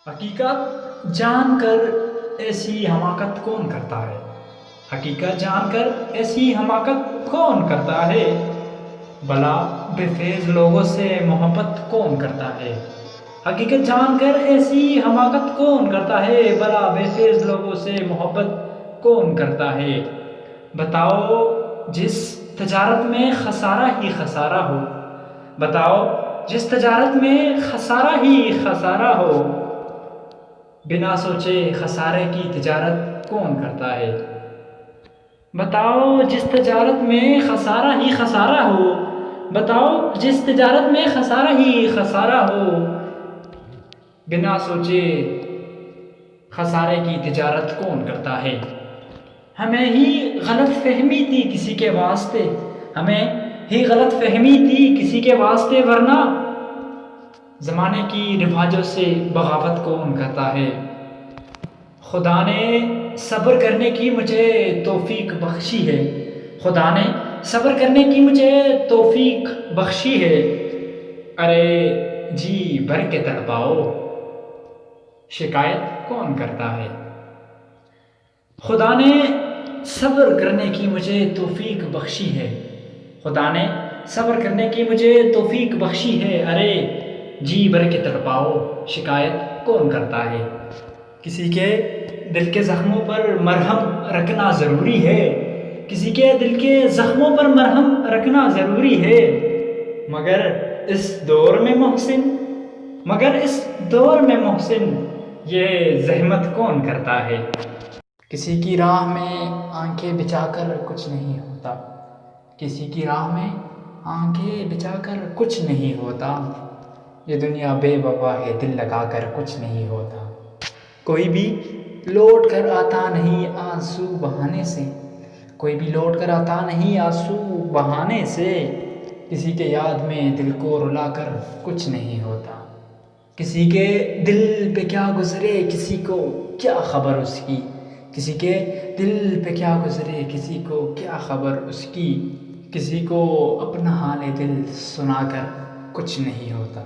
حقیقت جان کر ایسی حماقت کون کرتا ہے؟ حقیقت جان کر ایسی حماقت کون کرتا ہے؟ بھلا بے فیض لوگوں سے محبت کون کرتا ہے؟ حقیقت جان کر ایسی حماقت کون کرتا ہے؟ بھلا بے فیض لوگوں سے محبت کون کرتا ہے؟ بتاؤ جس تجارت میں خسارہ ہی خسارہ ہو، بتاؤ جس تجارت میں خسارہ ہی خسارہ ہو، بنا سوچے خسارے کی تجارت کون کرتا ہے؟ بتاؤ جس تجارت میں خسارہ ہی خسارہ ہو، بتاؤ جس تجارت میں خسارہ ہی خسارہ ہو، بنا سوچے خسارے کی تجارت کون کرتا ہے؟ ہمیں ہی غلط فہمی تھی کسی کے واسطے، ہمیں ہی غلط فہمی تھی کسی کے واسطے، ورنہ زمانے کی رواجوں سے بغاوت کون کرتا ہے؟ خدا نے صبر کرنے کی مجھے توفیق بخشی ہے، خدا نے صبر کرنے کی مجھے توفیق بخشی ہے، ارے جی بھر کے تڑپاؤ، شکایت کون کرتا ہے؟ خدا نے صبر کرنے کی مجھے توفیق بخشی ہے، خدا نے صبر کرنے کی مجھے توفیق بخشی ہے، ارے جی بھر کے تڑپاؤ، شکایت کون کرتا ہے؟ کسی کے دل کے زخموں پر مرہم رکھنا ضروری ہے، کسی کے دل کے زخموں پر مرہم رکھنا ضروری ہے، مگر اس دور میں محسن، مگر اس دور میں محسن یہ زحمت کون کرتا ہے؟ کسی کی راہ میں آنکھیں بچھا کر کچھ نہیں ہوتا، کسی کی راہ میں آنکھیں بچھا کر کچھ نہیں ہوتا، یہ دنیا بے وفا ہے، دل لگا کر کچھ نہیں ہوتا، کوئی بھی لوٹ کر آتا نہیں آنسو بہانے سے، کوئی بھی لوٹ کر آتا نہیں آنسو بہانے سے، کسی کے یاد میں دل کو رلا کر کچھ نہیں ہوتا، کسی کے دل پہ کیا گزرے کسی کو کیا خبر اس کی، کسی کے دل پہ کیا گزرے کسی کو کیا خبر اس کی، کسی کو اپنا حال دل سنا کر کچھ نہیں ہوتا۔